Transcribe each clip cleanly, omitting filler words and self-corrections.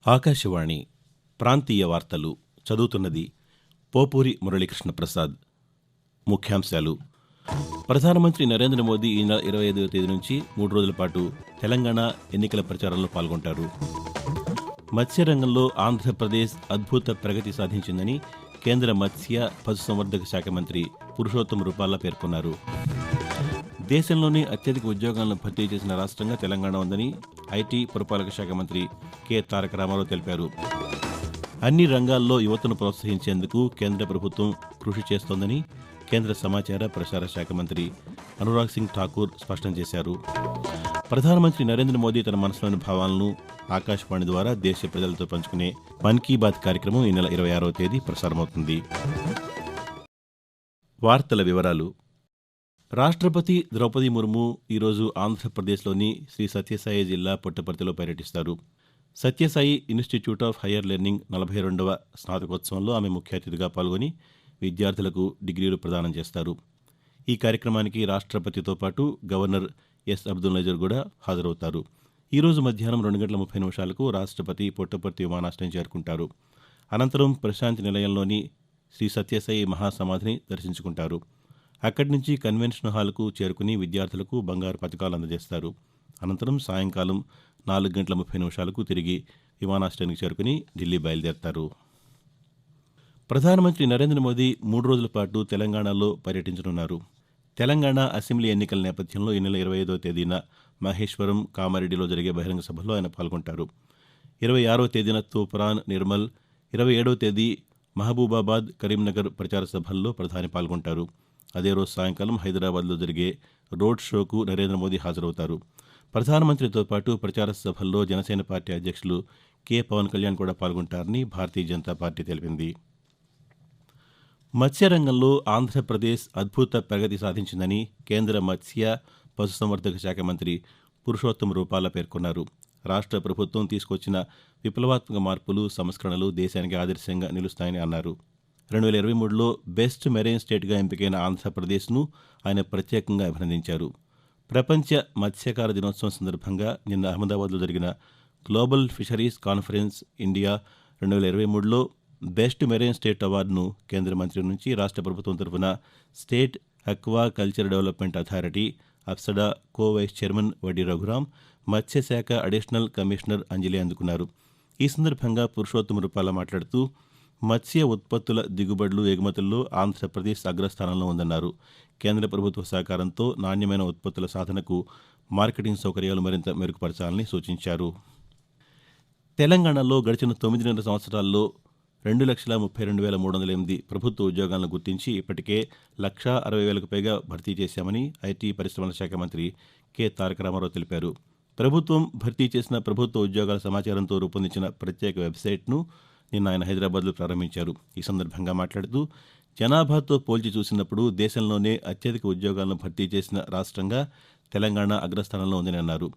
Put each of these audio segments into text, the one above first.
ఆకాశవాణి ప్రాంతీయ వార్తలు చదువుతున్నది పోపూరి మురళీకృష్ణ ప్రసాద్. ముఖ్యాంశాలు. ప్రధానమంత్రి నరేంద్ర మోదీ ఈ నెల 25వ తేదీ నుంచి 3 రోజుల పాటు తెలంగాణ ఎన్నికల ప్రచారంలో పాల్గొంటారు. మత్స్యరంగంలో ఆంధ్రప్రదేశ్ అద్భుత ప్రగతి సాధించిందని కేంద్ర మత్స్య పశుసంవర్ధక శాఖ మంత్రి పురుషోత్తం రూపాల పేర్కొన్నారు. దేశంలోనే అత్యధిక ఉద్యోగాలను భర్తీ చేసిన రాష్ట్రంగా తెలంగాణ ఉందని ఐటీ, పురపాలక శాఖ మంత్రి కె తారక రామారావు తెలిపారు. అన్ని రంగాల్లో యువతను ప్రోత్సహించేందుకు కేంద్ర ప్రభుత్వం కృషి చేస్తోందని కేంద్ర సమాచార ప్రసార శాఖ మంత్రి అనురాగ్ సింగ్ ఠాకూర్ స్పష్టం చేశారు. ప్రధానమంత్రి నరేంద్ర మోదీ తన మనసులోని భావాలను ఆకాశవాణి ద్వారా దేశ ప్రజలతో పంచుకునే మన్ కీ బాత్ కార్యక్రమం ఈ నెల 26వ తేదీ ప్రసారమవుతుంది. వార్తల వివరాలు. రాష్ట్రపతి ద్రౌపది ముర్ము ఈరోజు ఆంధ్రప్రదేశ్లోని శ్రీ సత్యసాయి జిల్లా పుట్టపర్తిలో పర్యటిస్తారు. Sathya Sai institute of higher learning 42వ స్నాతకోత్సవంలో ఆమె ముఖ్య అతిథిగా పాల్గొని విద్యార్థులకు డిగ్రీలు ప్రదానం చేస్తారు. ఈ కార్యక్రమానికి రాష్ట్రపతితో పాటు గవర్నర్ ఎస్ అబ్దుల్ నజీర్ కూడా హాజరవుతారు. ఈరోజు మధ్యాహ్నం 2:30 రాష్ట్రపతి పుట్టపర్తి విమానాశ్రయం చేరుకుంటారు. అనంతరం ప్రశాంతి నిలయంలోని శ్రీ సత్యసాయి మహాసమాధిని దర్శించుకుంటారు. అక్కడి నుంచి కన్వెన్షన్ హాల్కు చేరుకుని విద్యార్థులకు బంగారు పతకాలు అందజేస్తారు. అనంతరం సాయంకాలం 4:30 తిరిగి విమానాశ్రయానికి చేరుకుని ఢిల్లీ బయలుదేరతారు. ప్రధానమంత్రి నరేంద్ర మోదీ 3 రోజుల పాటు తెలంగాణలో పర్యటించనున్నారు. తెలంగాణ అసెంబ్లీ ఎన్నికల నేపథ్యంలో ఈ నెల 25వ తేదీన మహేశ్వరం, కామారెడ్డిలో జరిగే బహిరంగ సభల్లో ఆయన పాల్గొంటారు. 26వ తేదీన తూప్రాన్, నిర్మల్, 27వ తేదీ మహబూబాబాద్, కరీంనగర్ ప్రచార సభల్లో ప్రధాని పాల్గొంటారు. అదే రోజు సాయంకాలం హైదరాబాద్లో జరిగే రోడ్ షోకు నరేంద్ర మోదీ హాజరవుతారు. ప్రధానమంత్రితో పాటు ప్రచార సభల్లో జనసేన పార్టీ అధ్యక్షులు కె పవన్ కళ్యాణ్ కూడా పాల్గొంటారని భారతీయ జనతా పార్టీ తెలిపింది. మత్స్యరంగంలో ఆంధ్రప్రదేశ్ అద్భుత ప్రగతి సాధించిందని కేంద్ర మత్స్య పశుసంవర్ధక శాఖ మంత్రి పురుషోత్తం రూపాల పేర్కొన్నారు. రాష్ట్ర ప్రభుత్వం తీసుకొచ్చిన విప్లవాత్మక మార్పులు, సంస్కరణలు దేశానికి ఆదర్శంగా నిలుస్తాయని అన్నారు. 2023లో బెస్ట్ మెరైన్ స్టేట్గా ఎంపికైన ఆంధ్రప్రదేశ్ను ఆయన ప్రత్యేకంగా అభినందించారు. ప్రపంచ మత్స్యకార దినోత్సవం సందర్భంగా నిన్న అహ్మదాబాద్లో జరిగిన గ్లోబల్ ఫిషరీస్ కాన్ఫరెన్స్ ఇండియా 2023లో బెస్ట్ మెరైన్ స్టేట్ అవార్డును కేంద్ర మంత్రి నుంచి రాష్ట్ర ప్రభుత్వం తరఫున state aquaculture development authority APSADA co vice chairman Vaddi Raghuram, మత్స్యశాఖ అడిషనల్ కమిషనర్ అంజలి అందుకున్నారు. ఈ సందర్భంగా పురుషోత్తం రూపాల మాట్లాడుతూ మత్స్య ఉత్పత్తుల దిగుబడులు, ఎగుమతుల్లో ఆంధ్రప్రదేశ్ అగ్రస్థానంలో ఉందన్నారు. కేంద్ర ప్రభుత్వ సహకారంతో నాణ్యమైన ఉత్పత్తుల సాధనకు మార్కెటింగ్ సౌకర్యాలు మరింత మెరుగుపరచాలని సూచించారు. తెలంగాణలో గడిచిన 9.5 సంవత్సరాల్లో 2,32,308 ప్రభుత్వ ఉద్యోగాలను గుర్తించి ఇప్పటికే 1,60,000కు పైగా భర్తీ చేశామని ఐటీ, పరిశ్రమల శాఖ మంత్రి కె తారక రామారావు తెలిపారు. ప్రభుత్వం భర్తీ చేసిన ప్రభుత్వ ఉద్యోగాల సమాచారంతో రూపొందించిన ప్రత్యేక వెబ్సైట్ను నిన్న ఆయన హైదరాబాద్లో ప్రారంభించారు. ఈ సందర్భంగా మాట్లాడుతూ జనాభాతో పోల్చి చూసినప్పుడు దేశంలోనే అత్యధిక ఉద్యోగాలను భర్తీ చేసిన రాష్ట్రంగా తెలంగాణ అగ్రస్థానంలో ఉందని అన్నారు.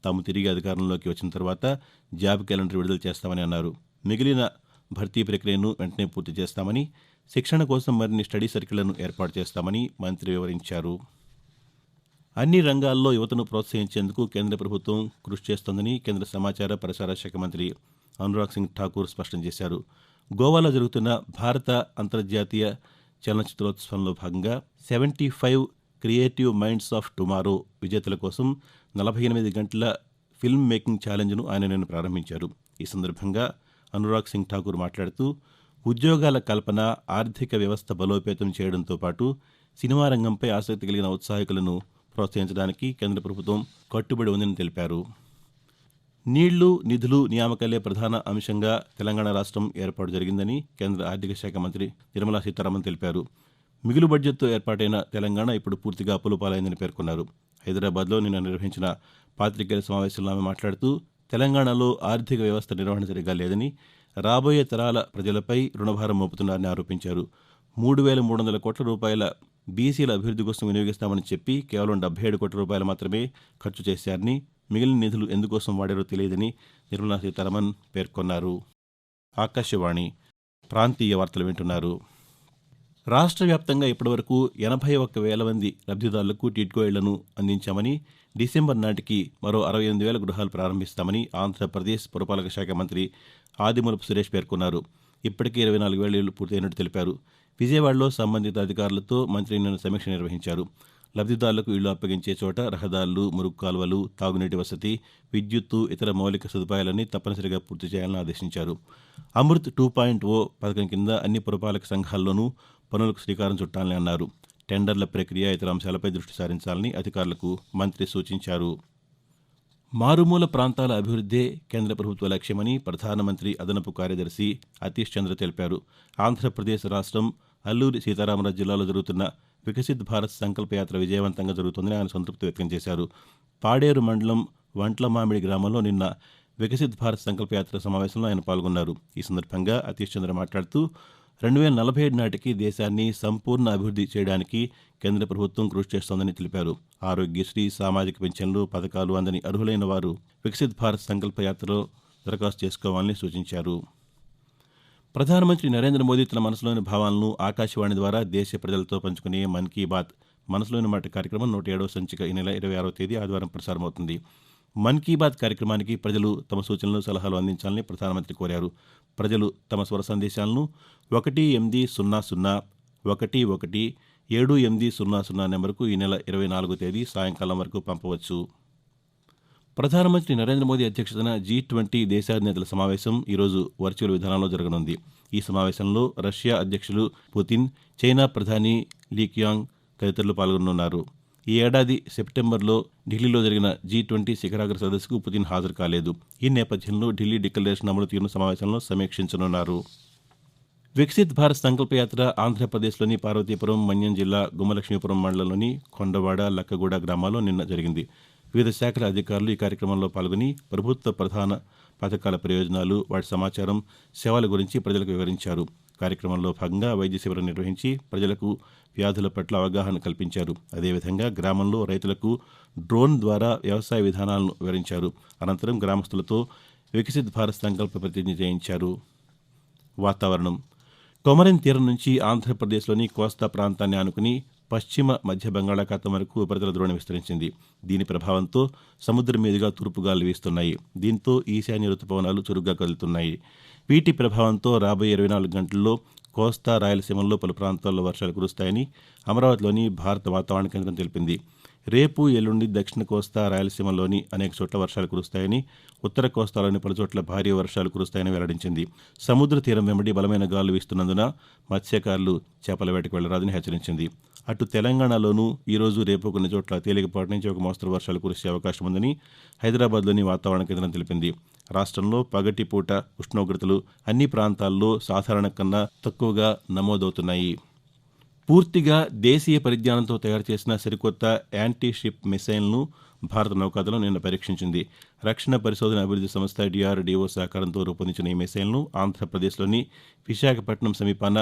తాము తిరిగి అధికారంలోకి వచ్చిన తర్వాత జాబ్ క్యాలెండర్ విడుదల చేస్తామని అన్నారు. మిగిలిన భర్తీ ప్రక్రియను వెంటనే పూర్తి చేస్తామని, శిక్షణ కోసం మరిన్ని స్టడీ సర్కిళ్లను ఏర్పాటు చేస్తామని మంత్రి వివరించారు. అన్ని రంగాల్లో యువతను ప్రోత్సహించేందుకు కేంద్ర ప్రభుత్వం కృషి చేస్తోందని కేంద్ర సమాచార ప్రసార శాఖ మంత్రి అనురాగ్ సింగ్ ఠాకూర్ స్పష్టం చేశారు. గోవాలో జరుగుతున్న భారత అంతర్జాతీయ చలనచిత్రోత్సవంలో భాగంగా 75 క్రియేటివ్ మైండ్స్ ఆఫ్ టుమారో విజేతల కోసం 48 గంటల ఫిల్మ్ మేకింగ్ ఛాలెంజ్ను ఆయన నిన్న ప్రారంభించారు. ఈ సందర్భంగా అనురాగ్ సింగ్ ఠాకూర్ మాట్లాడుతూ ఉద్యోగాల కల్పన, ఆర్థిక వ్యవస్థ బలోపేతం చేయడంతో పాటు సినిమా రంగంపై ఆసక్తి కలిగిన ఉత్సాహికులను ప్రోత్సహించడానికి కేంద్ర ప్రభుత్వం కట్టుబడి ఉందని తెలిపారు. నీళ్లు, నిధులు, నియామకాలే ప్రధాన అంశంగా తెలంగాణ రాష్ట్రం ఏర్పాటు జరిగిందని కేంద్ర ఆర్థిక శాఖ మంత్రి నిర్మలా సీతారామన్ తెలిపారు. మిగులు బడ్జెట్తో ఏర్పాటైన తెలంగాణ ఇప్పుడు పూర్తిగా అప్పుల పాలైందని పేర్కొన్నారు. హైదరాబాద్లో నిన్న నిర్వహించిన పాతికేయుల సమావేశంలో ఆమె మాట్లాడుతూ తెలంగాణలో ఆర్థిక వ్యవస్థ నిర్వహణ సరిగా లేదని, రాబోయే తరాల ప్రజలపై రుణభారం మోపుతున్నారని ఆరోపించారు. 3,300 కోట్ల రూపాయల బీసీల అభివృద్ధి కోసం వినియోగిస్తామని చెప్పి కేవలం 77 కోట్ల రూపాయలు మాత్రమే ఖర్చు చేశారని, మిగిలిన నిధులు ఎందుకోసం వాడారో తెలియదని నిర్మలా సీతారామన్ పేర్కొన్నారు. ఆకాశవాణి ప్రాంతీయ వార్తలు వింటున్నారు. రాష్ట్ర వ్యాప్తంగా ఇప్పటివరకు 81,000 మంది లబ్ధిదారులకు టిడ్కో ఇళ్లను అందించామని, డిసెంబర్ నాటికి మరో 68,000 గృహాలు ప్రారంభిస్తామని ఆంధ్రప్రదేశ్ పురపాలక శాఖ మంత్రి ఆదిమూలపు సురేష్ పేర్కొన్నారు. ఇప్పటికే 24,000 ఇళ్లు పూర్తయినట్టు తెలిపారు. విజయవాడలో సంబంధిత అధికారులతో మంత్రి నిన్న సమీక్ష నిర్వహించారు. లబ్ధిదారులకు ఇళ్లు అప్పగించే చోట రహదారులు, మురుగు కాలువలు, తాగునీటి వసతి, విద్యుత్తు, ఇతర మౌలిక సదుపాయాలన్నీ తప్పనిసరిగా పూర్తి చేయాలని ఆదేశించారు. అమృత్ 2.0 పథకం కింద అన్ని పురపాలక సంఘాల్లోనూ పనులకు శ్రీకారం చుట్టాలని అన్నారు. టెండర్ల ప్రక్రియ, ఇతర అంశాలపై దృష్టి సారించాలని అధికారులకు మంత్రి సూచించారు. మారుమూల ప్రాంతాల అభివృద్దే కేంద్ర ప్రభుత్వ లక్ష్యమని ప్రధానమంత్రి అదనపు కార్యదర్శి అతీష్ చంద్ర తెలిపారు. ఆంధ్రప్రదేశ్ రాష్ట్రం అల్లూరి సీతారామరాజు జిల్లాలో జరుగుతున్న వికసిత్ భారత్ సంకల్పయాత్ర విజయవంతంగా జరుగుతుందని ఆయన సంతృప్తి వ్యక్తం చేశారు. పాడేరు మండలం వంట్లమామిడి గ్రామంలో నిన్న వికసిత్ భారత్ సంకల్పయాత్ర సమావేశంలో ఆయన పాల్గొన్నారు. ఈ సందర్భంగా అతీష్ చంద్ర మాట్లాడుతూ 2047 నాటికి దేశాన్ని సంపూర్ణ అభివృద్ధి చేయడానికి కేంద్ర ప్రభుత్వం కృషి చేస్తోందని తెలిపారు. ఆరోగ్యశ్రీ, సామాజిక పింఛన్లు, పథకాలు అందని అర్హులైన వారు వికసిత్ భారత్ సంకల్పయాత్రలో దరఖాస్తు చేసుకోవాలని సూచించారు. ప్రధానమంత్రి నరేంద్ర మోదీ తన మనసులోని భావాలను ఆకాశవాణి ద్వారా దేశ ప్రజలతో పంచుకునే మన్ కీ బాత్ మనసులోని మాట కార్యక్రమం 107వ సంచిక ఈ నెల 26వ తేదీ ఆదివారం ప్రసారమవుతుంది. మన్ కీ బాత్ కార్యక్రమానికి ప్రజలు తమ సూచనలు, సలహాలు అందించాలని ప్రధానమంత్రి కోరారు. ప్రజలు తమ స్వర సందేశాలను 18001117800 నెంబర్కు ఈ నెల 24వ తేదీ సాయంకాలం వరకు పంపవచ్చు. ప్రధానమంత్రి నరేంద్ర మోదీ అధ్యక్షతన G20 దేశాధినేతల సమావేశం ఈరోజు వర్చువల్ విధానంలో జరగనుంది. ఈ సమావేశంలో రష్యా అధ్యక్షులు పుతిన్, చైనా ప్రధాని లీ క్యాంగ్ తదితరులు పాల్గొనున్నారు. ఈ ఏడాది సెప్టెంబర్లో ఢిల్లీలో జరిగిన G20 శిఖరాగ్ర సదస్సుకు పుతిన్ హాజరు కాలేదు. ఈ నేపథ్యంలో ఢిల్లీ డిక్లరేషన్ అమలు తీరును సమావేశంలో సమీక్షించనున్నారు. వికసిత్ భారత్ సంకల్పయాత్ర ఆంధ్రప్రదేశ్లోని పార్వతీపురం, మన్యం జిల్లా గుమ్మలక్ష్మీపురం మండలంలోని కొండవాడ, లక్కగూడ గ్రామాల్లో నిన్న జరిగింది. వివిధ శాఖల అధికారులు ఈ కార్యక్రమంలో పాల్గొని ప్రభుత్వ ప్రధాన పథకాల ప్రయోజనాలు, వాటి సమాచారం, సేవల గురించి ప్రజలకు వివరించారు. కార్యక్రమంలో భాగంగా వైద్య శిబిరం నిర్వహించి ప్రజలకు వ్యాధుల పట్ల అవగాహన కల్పించారు. అదేవిధంగా గ్రామంలో రైతులకు డ్రోన్ ద్వారా వ్యవసాయ విధానాలను వివరించారు. అనంతరం గ్రామస్తులతో వికసిత్ భారత్ సంకల్ప ప్రతిజ్ఞ చేయించారు. వాతావరణం. కొమరిన్ తీరం నుంచి ఆంధ్రప్రదేశ్లోని కోస్తా ప్రాంతాన్ని ఆనుకుని పశ్చిమ మధ్య బంగాళాఖాతం వరకు ఉపరితల ద్రోణి విస్తరించింది. దీని ప్రభావంతో సముద్రం మీదుగా తూర్పు గాలులు వీస్తున్నాయి. దీంతో ఈశాన్య రుతుపవనాలు చురుగ్గా కదులుతున్నాయి. వీటి ప్రభావంతో రాబోయే 24 గంటల్లో కోస్తా, రాయలసీమల్లో పలు ప్రాంతాల్లో వర్షాలు కురుస్తాయని అమరావతిలోని భారత వాతావరణ కేంద్రం తెలిపింది. రేపు, ఎల్లుండి దక్షిణ కోస్తా, రాయలసీమలోని అనేక చోట్ల వర్షాలు కురుస్తాయని, ఉత్తర కోస్తాలోని పలు చోట్ల భారీ వర్షాలు కురుస్తాయని వెల్లడించింది. సముద్ర తీరం వెంబడి బలమైన గాలులు వీస్తున్నందున మత్స్యకారులు చేపల వేటకు వెళ్లరాదని హెచ్చరించింది. అటు తెలంగాణలోనూ ఈరోజు, రేపు కొన్ని చోట్ల తేలికపాటి నుంచి ఒక మోస్తరు వర్షాలు కురిసే అవకాశం ఉందని హైదరాబాద్లోని వాతావరణ కేంద్రం తెలిపింది. రాష్ట్రంలో పగటిపూట ఉష్ణోగ్రతలు అన్ని ప్రాంతాల్లో సాధారణ కన్నా తక్కువగా నమోదవుతున్నాయి. పూర్తిగా దేశీయ పరిజ్ఞానంతో తయారు చేసిన సరికొత్త యాంటీ షిప్ మిసైల్ను భారత నౌకాదళం నిన్న పరీక్షించింది. రక్షణ పరిశోధన అభివృద్ధి సంస్థ DRDO సహకారంతో రూపొందించిన ఈ మిసైల్ను ఆంధ్రప్రదేశ్లోని విశాఖపట్నం సమీపాన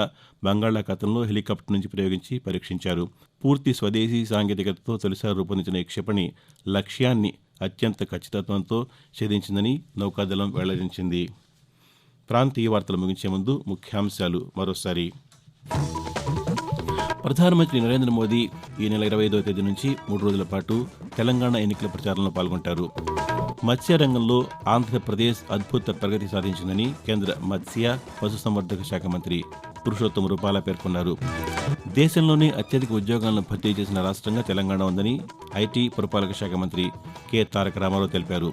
బంగాళాఖాతంలో హెలికాప్టర్ నుంచి ప్రయోగించి పరీక్షించారు. పూర్తి స్వదేశీ సాంకేతికతతో తొలిసారి రూపొందించిన ఈ క్షిపణి లక్ష్యాన్ని అత్యంత ఖచ్చితత్వంతో ఛేదించిందని నౌకాదళం వెల్లడించింది. ప్రాంతీయ వార్తలు ముగించే ముందు ముఖ్యాంశాలు మరోసారి. ప్రధానమంత్రి నరేంద్ర మోదీ ఈ నెల 25వ తేదీ నుంచి 3 రోజుల పాటు తెలంగాణ ఎన్నికల ప్రచారంలో పాల్గొంటారు. మత్స్య రంగంలో ఆంధ్రప్రదేశ్ అద్భుత ప్రగతి సాధించిందని కేంద్ర మత్స్య, పశుసంవర్ధక శాఖ మంత్రి పురుషోత్తమ రూపాల పేర్కొన్నారు. దేశంలోనే అత్యధిక ఉద్యోగాలను భర్తీ చేసిన రాష్ట్రంగా తెలంగాణ ఉందని ఐటీ, పురపాలక శాఖ మంత్రి కె తారక రామారావు తెలిపారు.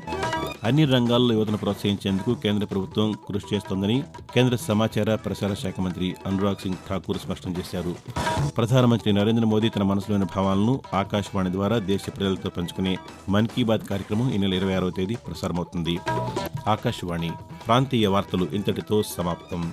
అన్ని రంగాల్లో యువతను ప్రోత్సహించేందుకు కేంద్ర ప్రభుత్వం కృషి చేస్తోందని కేంద్ర సమాచార, ప్రసార శాఖ మంత్రి అనురాగ్ సింగ్ ఠాకూర్ స్పష్టం చేశారు. ప్రధానమంత్రి నరేంద్ర మోదీ తన మనసులోని భావాలను ఆకాశవాణి ద్వారా దేశ ప్రజలతో పంచుకునే మన్ కీ బాత్ కార్యక్రమం ఈ నెల 26వ తేదీ ప్రసారమవుతుంది. ఆకాశవాణి ప్రాంతీయ వార్తలు ఇంతటితో సమాప్తం.